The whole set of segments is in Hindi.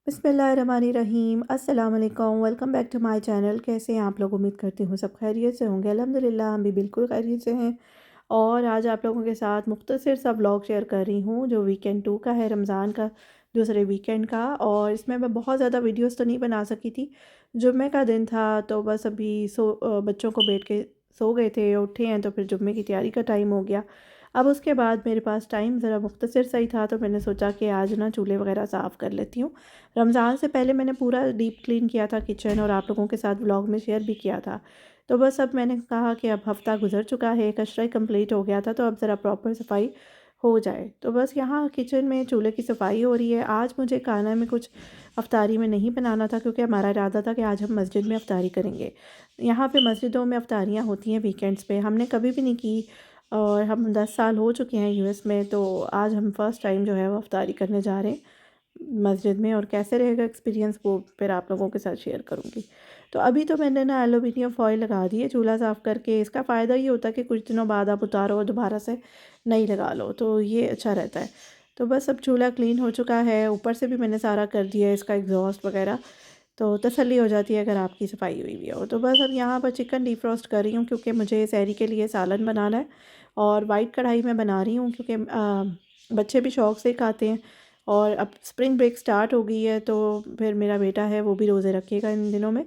बिस्मिल्लाहिर्रहमानिर्रहीम। अस्सलाम वालेकुम। Welcome back to my channel. कैसे हैं आप लोग? उम्मीद करती हूँ सब खैरियत से होंगे। अल्हम्दुलिल्लाह हम भी बिल्कुल खैरियत से हैं। और आज आप लोगों के साथ मुख्तसर सा व्लॉग शेयर कर रही हूँ जो वीकेंड 2 का है, रमज़ान का दूसरे वीकेंड का। और इसमें मैं बहुत ज़्यादा वीडियोस तो नहीं बना सकी थी। जुम्मे का दिन था तो बस अभी बच्चों को बैठ के सो गए थे, उठे हैं तो फिर जुम्मे की तैयारी का टाइम हो गया। अब उसके बाद मेरे पास टाइम ज़रा मुख्तसर सा ही था तो मैंने सोचा कि आज ना चूल्हे वगैरह साफ़ कर लेती हूँ। रमज़ान से पहले मैंने पूरा डीप क्लीन किया था किचन और आप लोगों के साथ व्लॉग में शेयर भी किया था। तो बस अब मैंने कहा कि अब हफ़्ता गुज़र चुका है, कचरा ही कंप्लीट हो गया था तो अब ज़रा प्रॉपर सफाई हो जाए। तो बस यहाँ किचन में चूल्हे की सफाई हो रही है। आज मुझे खाना में कुछ अफ्तारी में नहीं बनाना था क्योंकि हमारा इरादा था कि आज हम मस्जिद में अफ्तारी करेंगे। यहाँ पे मस्जिदों में अफ्तारियाँ होती हैं वीकेंड्स पे, हमने कभी भी नहीं की। और हम 10 साल हो चुके हैं यूएस में, तो आज हम फ़र्स्ट टाइम जो है वो अफ्तारी करने जा रहे हैं मस्जिद में। और कैसे रहेगा एक्सपीरियंस वो फिर आप लोगों के साथ शेयर करूँगी। तो अभी तो मैंने ना एलुमिनियम फॉइल लगा दी है चूल्हा साफ़ करके। इसका फ़ायदा ये होता है कि कुछ दिनों बाद आप उतारो और दोबारा से नई लगा लो, तो ये अच्छा रहता है। तो बस अब चूल्हा क्लीन हो चुका है, ऊपर से भी मैंने सारा कर दिया है, इसका एग्जॉस्ट वगैरह। तो तसल्ली हो जाती है अगर आपकी सफाई हुई हुई हो। तो बस अब यहाँ पर चिकन डीफ्रॉस्ट कर रही हूँ क्योंकि मुझे सहरी के लिए सालन बनाना है। और वाइट कढ़ाई में बना रही हूँ क्योंकि बच्चे भी शौक़ से खाते हैं। और अब स्प्रिंग ब्रेक स्टार्ट हो गई है तो फिर मेरा बेटा है वो भी रोज़े रखेगा इन दिनों में।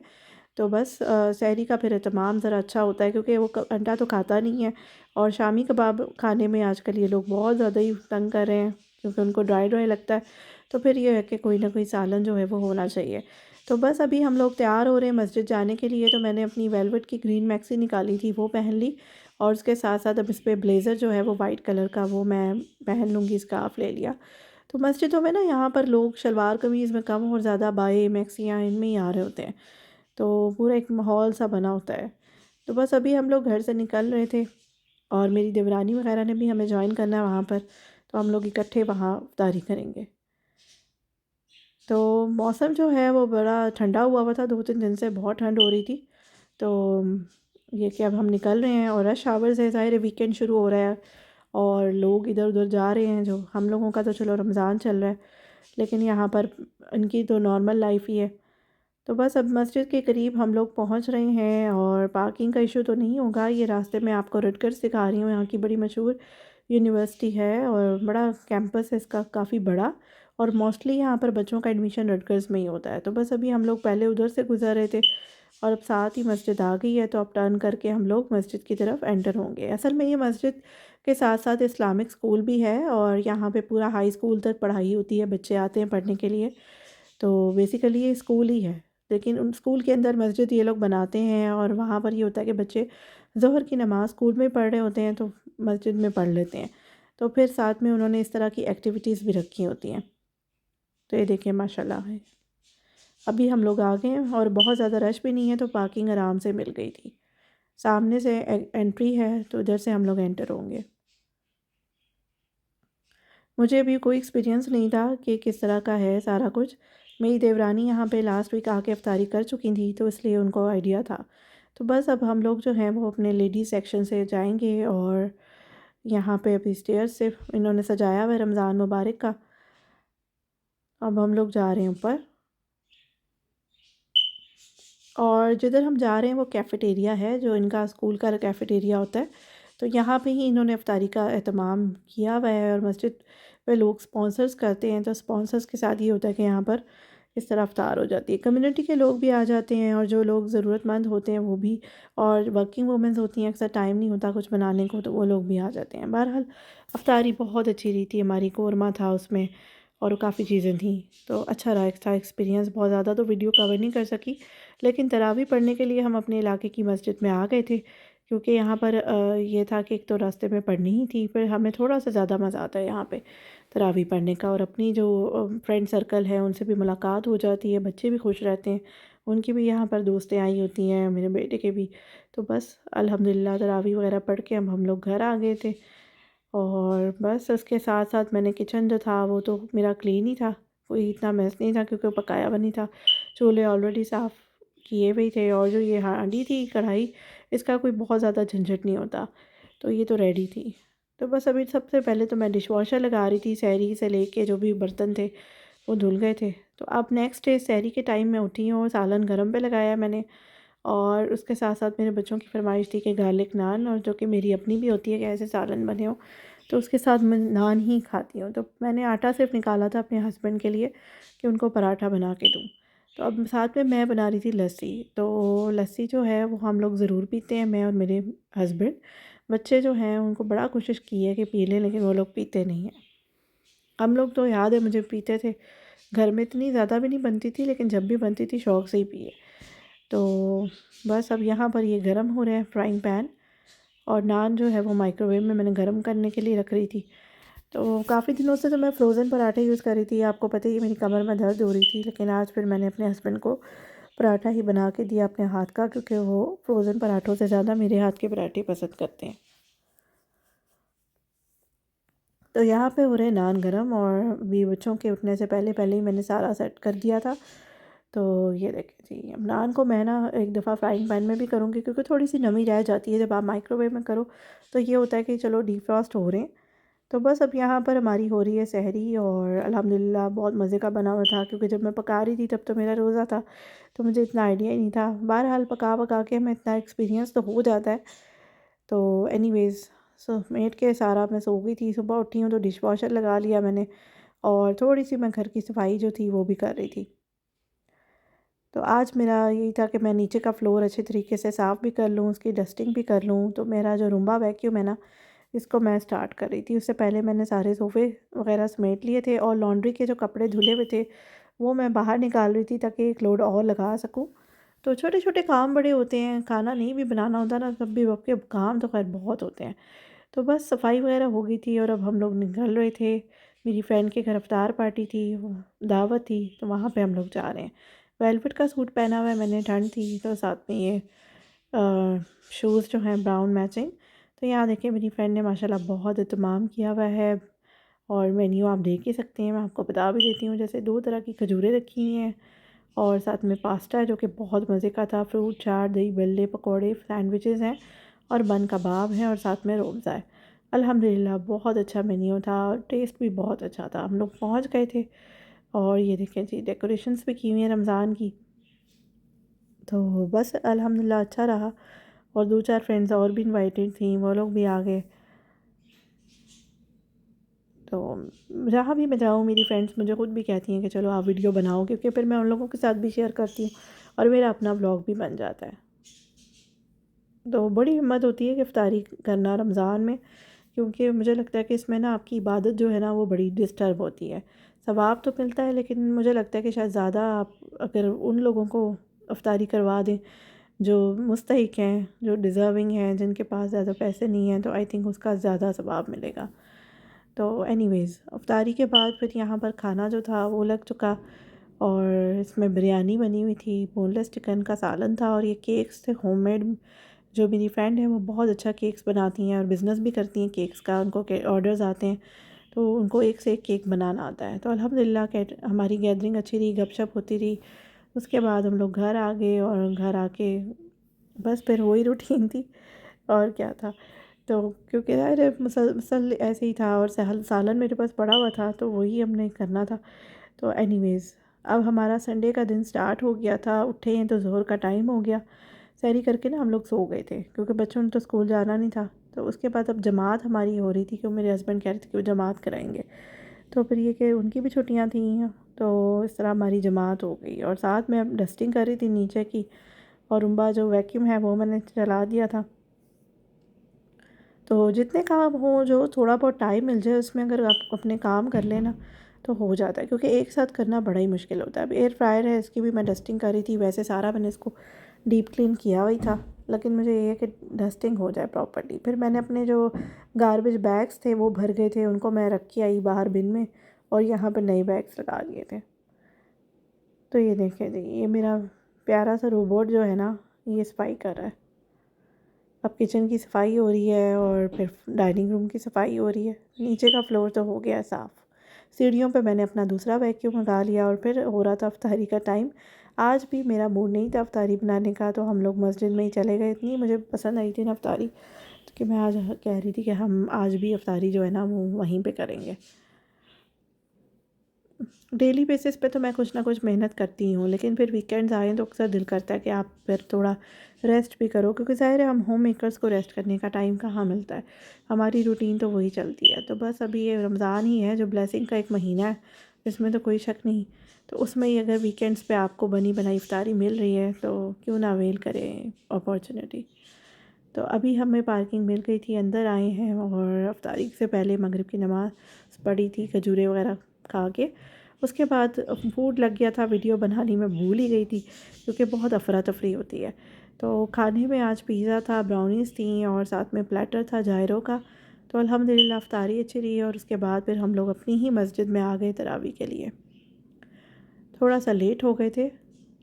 तो बस सहरी का फिर एहतमाम ज़रा अच्छा होता है क्योंकि वो अंडा तो खाता नहीं है। और शामी कबाब खाने में आजकल ये लोग बहुत ज़्यादा ही तंग कर रहे हैं क्योंकि उनको ड्राई ड्राई लगता है। तो फिर ये है कि कोई ना कोई सालन जो है वो होना चाहिए। तो बस अभी हम लोग तैयार हो रहे हैं मस्जिद जाने के लिए। तो मैंने अपनी वेलवेट की ग्रीन मैक्सी निकाली थी, वो पहन ली। और उसके साथ साथ अब इस पर ब्लेज़र जो है वो वाइट कलर का वो मैं पहन लूँगी, स्कार्फ़ ले लिया। तो मस्जिदों में ना यहाँ पर लोग शलवार कमीज़ में कम और ज़्यादा बाए मैक्सियाँ इनमें ही आ रहे होते हैं। तो पूरा एक माहौल सा बना होता है। तो बस अभी हम लोग घर से निकल रहे थे और मेरी देवरानी वगैरह ने भी हमें जॉइन करना है वहाँ पर। तो हम लोग इकट्ठे वहाँ इफ्तारी करेंगे। तो मौसम जो है वो बड़ा ठंडा हुआ था, 2-3 दिन से बहुत ठंड हो रही थी। तो ये कि अब हम निकल रहे हैं और रश आवर्स है, ज़ाहिर है वीकेंड शुरू हो रहा है और लोग इधर-उधर जा रहे हैं। जो हम लोगों का तो चलो रमज़ान चल रहा है, लेकिन यहाँ पर इनकी तो नॉर्मल लाइफ ही है। तो बस अब मस्जिद के करीब हम लोग पहुँच रहे हैं और पार्किंग का इशू तो नहीं होगा। ये रास्ते में आपको रटगर्स दिखा रही हूँ, यहाँ की बड़ी मशहूर यूनिवर्सिटी है और बड़ा कैंपस है इसका, काफ़ी बड़ा। और मोस्टली यहाँ पर बच्चों का एडमिशन रटगर्स में ही होता है। तो बस अभी हम लोग पहले उधर से गुजर रहे थे और अब साथ ही मस्जिद आ गई है, तो अब टर्न करके हम लोग मस्जिद की तरफ एंटर होंगे। असल में ये मस्जिद के साथ साथ इस्लामिक स्कूल भी है और यहाँ पे पूरा हाई स्कूल तक पढ़ाई होती है, बच्चे आते हैं पढ़ने के लिए। तो बेसिकली ये स्कूल ही है, लेकिन उन स्कूल के अंदर मस्जिद ये लोग बनाते हैं और वहाँ पर ये होता है कि बच्चे ज़ोहर की नमाज़ स्कूल में पढ़ रहे होते हैं तो मस्जिद में पढ़ लेते हैं। तो फिर साथ में उन्होंने इस तरह की एक्टिविटीज़ भी रखी होती हैं। तो ये देखिए माशाल्लाह है। अभी हम लोग आ गए हैं और बहुत ज़्यादा रश भी नहीं है तो पार्किंग आराम से मिल गई थी। सामने से एंट्री है तो इधर से हम लोग एंटर होंगे। मुझे अभी कोई एक्सपीरियंस नहीं था कि किस तरह का है सारा कुछ। मेरी देवरानी यहाँ पे लास्ट वीक आके इफ्तारी कर चुकी थी तो इसलिए उनको आइडिया था। तो बस अब हम लोग जो हैं वो अपने लेडीज़ सेक्शन से जाएंगे और यहाँ पे अभी स्टेयर्स से इन्होंने सजाया हुआ है रमज़ान मुबारक का। अब हम लोग जा रहे हैं ऊपर और जिधर हम जा रहे हैं वो कैफ़ेटेरिया है, जो इनका स्कूल का कैफ़ेटेरिया होता है। तो यहाँ पे ही इन्होंने इफ्तारी का एहतमाम किया हुआ है और मस्जिद पे लोग स्पॉन्सर्स करते हैं तो स्पॉन्सर्स के साथ ये होता है कि यहाँ पर इस तरह इफ्तार हो जाती है। कम्युनिटी के लोग भी आ जाते हैं और जो लोग ज़रूरतमंद होते हैं वो भी, और वर्किंग वूमेंस होती हैं, अक्सर टाइम नहीं होता कुछ बनाने को तो वो लोग भी आ जाते हैं। बहरहाल इफ्तारी बहुत अच्छी रही थी हमारी, कोरमा था उसमें और काफ़ी चीज़ें थी। तो अच्छा रहा था एक्सपीरियंस। बहुत ज़्यादा तो वीडियो कवर नहीं कर सकी, लेकिन तरावी पढ़ने के लिए हम अपने इलाके की मस्जिद में आ गए थे क्योंकि यहाँ पर ये था कि एक तो रास्ते में पढ़नी ही थी, फिर हमें थोड़ा सा ज़्यादा मज़ा आता है यहाँ पे तरावी पढ़ने का। और अपनी जो फ्रेंड सर्कल है उनसे भी मुलाकात हो जाती है, बच्चे भी खुश रहते हैं, उनकी भी यहाँ पर दोस्तें आई होती हैं, मेरे बेटे के भी। तो बस अल्हम्दुलिल्लाह तरावी वगैरह पढ़ के हम लोग घर आ गए थे। और बस उसके साथ साथ मैंने किचन जो था वो तो मेरा क्लीन ही था, कोई इतना मैस नहीं था क्योंकि वो पकाया हुआ नहीं था। चूल्हे ऑलरेडी साफ़ किए हुए थे और जो ये हांडी थी, कढ़ाई, इसका कोई बहुत ज़्यादा झंझट नहीं होता, तो ये तो रेडी थी। तो बस अभी सबसे पहले तो मैं डिश वॉशर लगा रही थी, सहरी से लेके जो भी बर्तन थे वो धुल गए थे। तो अब नेक्स्ट डे सहरी के टाइम में उठी हूँ, सालन गरम पे लगाया मैंने। और उसके साथ साथ मेरे बच्चों की फरमाइश थी कि गार्लिक नान, और जो कि मेरी अपनी भी होती है कि ऐसे सालन बने हो, तो उसके साथ मैं नान ही खाती हूँ। तो मैंने आटा सिर्फ निकाला था अपने हस्बैंड के लिए कि उनको पराठा बना के दूँ। तो अब साथ में मैं बना रही थी लस्सी। तो लस्सी जो है वो हम लोग ज़रूर पीते हैं, मैं और मेरे हस्बैंड। बच्चे जो हैं उनको बड़ा कोशिश की है कि पी लें, लेकिन वो लोग पीते नहीं हैं। हम लोग तो याद है मुझे पीते थे। घर में इतनी ज़्यादा भी नहीं बनती थी, लेकिन जब भी बनती थी शौक़ से ही पिए। तो बस अब यहाँ पर ये गरम हो रहे हैं फ्राइंग पैन, और नान जो है वो माइक्रोवेव में मैंने गरम करने के लिए रख रही थी। तो काफ़ी दिनों से तो मैं फ़्रोज़न पराठे यूज़ कर रही थी, आपको पता ही है मेरी कमर में दर्द हो रही थी, लेकिन आज फिर मैंने अपने हस्बैंड को पराठा ही बना के दिया अपने हाथ का, क्योंकि वो फ़्रोज़न पराठों से ज़्यादा मेरे हाथ के पराठे पसंद करते हैं। तो यहाँ पे हो रहे नान गरम, और अभी बच्चों के उठने से पहले पहले ही मैंने सारा सेट कर दिया था। तो ये देखिए जी, अब नान को मैं ना एक दफ़ा फ्राइंग पैन में भी करूँगी, क्योंकि थोड़ी सी नमी रह जाती है जब आप माइक्रोवेव में करो। तो ये होता है कि चलो डीफ्रॉस्ट हो रहे हैं। तो बस अब यहाँ पर हमारी हो रही है सहरी, और अल्हम्दुलिल्लाह बहुत मज़े का बना हुआ था, क्योंकि जब मैं पका रही थी तब तो मेरा रोज़ा था, तो मुझे इतना आइडिया ही नहीं था। बहरहाल पका पका के हमें इतना एक्सपीरियंस तो हो जाता है। तो एनीवेज़, समेट के सारा मैं सो गई थी, सुबह उठी हूँ तो डिश वॉशर लगा लिया मैंने, और थोड़ी-सी मैं घर की सफाई जो थी वो भी कर रही थी। तो आज मेरा यही था कि मैं नीचे का फ्लोर अच्छे तरीके से साफ़ भी कर लूँ, उसकी डस्टिंग भी कर लूँ। तो मेरा जो रूम्बा वैक्यूम है ना, इसको मैं स्टार्ट कर रही थी। उससे पहले मैंने सारे सोफ़े वग़ैरह समेट लिए थे, और लॉन्ड्री के जो कपड़े धुले हुए थे, वो मैं बाहर निकाल रही थी ताकि एक लोड और लगा सकूँ। तो छोटे-छोटे काम बड़े होते हैं, खाना नहीं भी बनाना होता ना, तब भी आपके काम तो ख़ैर बहुत होते हैं। तो बस सफाई वगैरह हो गई थी, और अब हम लोग निकल रहे थे। मेरी फ्रेंड के घर इफ्तार पार्टी थी, वो दावत थी, तो वहाँ पे हम लोग जा रहे हैं। वेलवेट का सूट पहना हुआ है मैंने, ठंड थी, तो साथ में ये शूज़ जो हैं ब्राउन मैचिंग। तो यहाँ देखिए मेरी फ्रेंड ने माशाल्लाह बहुत एहतमाम किया हुआ है, और मेन्यू आप देख ही सकते हैं, मैं आपको बता भी देती हूँ। जैसे 2 तरह की खजूरें रखी हुई हैं, और साथ में पास्ता है जो कि बहुत मज़े का था, फ्रूट चाट, दही बल्ले, पकौड़े, सैंडविचेज़ हैं, और बन कबाब हैं, और साथ में रोज़ा है। अल्हम्दुलिल्लाह बहुत अच्छा मेन्यू था, और टेस्ट भी बहुत अच्छा था। हम लोग पहुँच गए थे, और ये देखें जी डेकोरेशंस भी की हुई हैं रमज़ान की। तो बस अल्हम्दुलिल्लाह अच्छा रहा, और 2-4 फ्रेंड्स और भी इनवाइटेड थीं, वो लोग भी आ गए। तो जहाँ भी मैं जाऊँ मेरी फ्रेंड्स मुझे खुद भी कहती हैं कि चलो आप वीडियो बनाओ, क्योंकि फिर मैं उन लोगों के साथ भी शेयर करती हूँ, और मेरा अपना व्लॉग भी बन जाता है। तो बड़ी हिम्मत होती है कि इफ्तारी करना रमज़ान में, क्योंकि मुझे लगता है कि इसमें ना आपकी इबादत जो है ना वो बड़ी डिस्टर्ब होती है। सवाब तो मिलता है, लेकिन मुझे लगता है कि शायद ज़्यादा आप अगर उन लोगों को इफ्तारी करवा दें जो मुस्तहिक हैं, जो डिज़र्विंग हैं, जिनके पास ज़्यादा पैसे नहीं हैं, तो आई थिंक उसका ज़्यादा सवाब मिलेगा। तो एनीवेज़, इफ्तारी के बाद फिर यहाँ पर खाना जो था वो लग चुका, और इसमें बिरयानी बनी हुई थी, बोनलेस चिकन का सालन था, और ये केक्स थे होममेड। जो मेरी फ्रेंड है वो बहुत अच्छा केक्स बनाती हैं, और बिज़नेस भी करती हैं केक्स का, उनको के ऑर्डर्स आते हैं, तो उनको एक से एक केक बनाना आता है। तो अल्हम्दुलिल्लाह हमारी गैदरिंग अच्छी रही, गपशप होती रही। उसके बाद हम लोग घर आ गए, और घर आके बस फिर वही रूटीन थी, और क्या था। तो क्योंकि यार मसल ऐसे ही था, और सालन मेरे पास पड़ा हुआ था, तो वही हमने करना था। तो एनीवेज़, अब हमारा संडे का दिन स्टार्ट हो गया था, उठे हैं तो ज़ोहर का टाइम हो गया। सैरी करके ना हम लोग सो गए थे, क्योंकि बच्चों ने तो स्कूल जाना नहीं था। तो उसके बाद अब जमात हमारी हो रही थी, क्योंकि मेरे हस्बैंड कह रहे थे कि वो जमात कराएंगे। तो फिर ये कि उनकी भी छुट्टियां थी, तो इस तरह हमारी जमात हो गई, और साथ में अब डस्टिंग कर रही थी नीचे की, और रूम्बा जो वैक्यूम है वो मैंने चला दिया था। तो जितने काम हों, जो थोड़ा बहुत टाइम मिल जाए उसमें अगर आप अपने काम कर लें ना, तो हो जाता है, क्योंकि एक साथ करना बड़ा ही मुश्किल होता है। अब एयर फ्रायर है, इसकी भी मैं डस्टिंग कर रही थी। वैसे सारा मैंने इसको डीप क्लीन किया हुआ ही था, लेकिन मुझे ये है कि डस्टिंग हो जाए प्रॉपर्ली। फिर मैंने अपने जो गार्बेज बैग्स थे वो भर गए थे, उनको मैं रख के आई बाहर बिन में, और यहाँ पर नए बैग्स लगा दिए थे। तो ये देखें जी, ये मेरा प्यारा सा रोबोट जो है ना, ये सफाई कर रहा है। अब किचन की सफाई हो रही है, और फिर डाइनिंग रूम की सफाई हो रही है। नीचे का फ्लोर तो हो गया साफ़। सीढ़ियों पे मैंने अपना दूसरा वैक्यूम लगा लिया, और फिर हो रहा था इफ्तारी का टाइम। आज भी मेरा मूड नहीं था इफ्तारी बनाने का, तो हम लोग मस्जिद में ही चले गए। इतनी मुझे पसंद आई थी ना इफ्तारी, तो कि मैं आज कह रही थी कि हम आज भी इफ्तारी जो है ना वो वहीं पे करेंगे। डेली बेसिस पे तो मैं कुछ ना कुछ मेहनत करती हूँ, लेकिन फिर वीकेंड्स आए तो अक्सर दिल करता है कि आप फिर थोड़ा रेस्ट भी करो, क्योंकि ज़ाहिर है हम होम मेकर्स को रेस्ट करने का टाइम कहाँ मिलता है। हमारी रूटीन तो वही चलती है। तो बस अभी ये रमज़ान ही है जो ब्लेसिंग का एक महीना है, इसमें तो कोई शक नहीं। तो उसमें ही अगर वीकेंड्स पे आपको बनी बनाई इफ्तारी मिल रही है तो क्यों ना अवेल करें अपॉर्चुनिटी। तो अभी हमें पार्किंग मिल गई थी, अंदर आए हैं और अफ्तारी से पहले मगरिब की नमाज़ पढ़ी थी, खजूरें वगैरह खा के। उसके बाद फूड लग गया था, वीडियो बनानी मैं भूल ही गई थी क्योंकि बहुत अफरा तफरी होती है। तो खाने में आज पिज़्ज़ा था, ब्राउनीज़ थी और साथ में प्लेटर था जायरो का। तो अल्हम्दुलिल्लाह अफ्तारी अच्छी रही और उसके बाद फिर हम लोग अपनी ही मस्जिद में आ गए तरावी के लिए। थोड़ा सा लेट हो गए थे,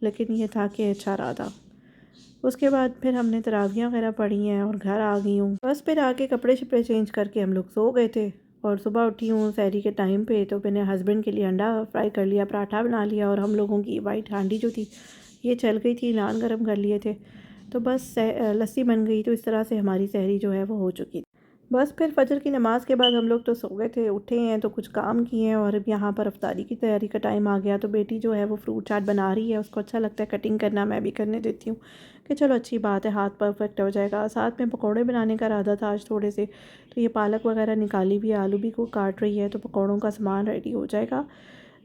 लेकिन ये था कि अच्छा रहा था। उसके बाद फिर हमने तरावियाँ वगैरह पढ़ी हैं और घर आ गई हूँ। बस फिर आके कपड़े शपड़े चेंज करके हम लोग सो गए थे और सुबह उठी हूँ सहरी के टाइम पे, तो मैंने हस्बैंड के लिए अंडा फ्राई कर लिया, पराठा बना लिया और हम लोगों की वाइट हांडी जो थी ये चल गई थी, नान गरम कर लिए थे। तो बस लस्सी बन गई, तो इस तरह से हमारी सहरी जो है वो हो चुकी थी। बस फिर फजर की नमाज़ के बाद हम लोग तो सो गए थे, उठे हैं तो कुछ काम किए हैं और अब यहाँ पर अफ्तारी की तैयारी का टाइम आ गया। तो बेटी जो है वो फ्रूट चाट बना रही है, उसको अच्छा लगता है कटिंग करना, मैं भी करने देती हूँ कि चलो अच्छी बात है, हाथ परफेक्ट हो जाएगा। साथ में पकौड़े बनाने का इरादा था आज थोड़े से, तो ये पालक वगैरह निकाली भी है, आलू भी को काट रही है, तो पकौड़ों का सामान रेडी हो जाएगा।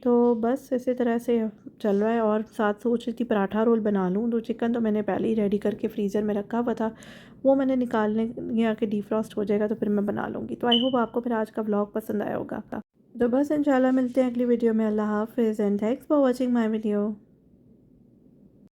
तो बस इसी तरह से चल रहा है। और साथ सोच रही थी पराठा रोल बना लूँ, तो चिकन तो मैंने पहले ही रेडी करके फ्रीज़र में रखा हुआ था, वो मैंने निकालने गया कि डीफ्रॉस्ट हो जाएगा तो फिर मैं बना लूँगी। तो आई होप आपको फिर आज का व्लॉग पसंद आया होगा। तो बस इंशाल्लाह मिलते हैं अगली वीडियो में। अल्लाह हाफ़िज़ and thanks for watching my video.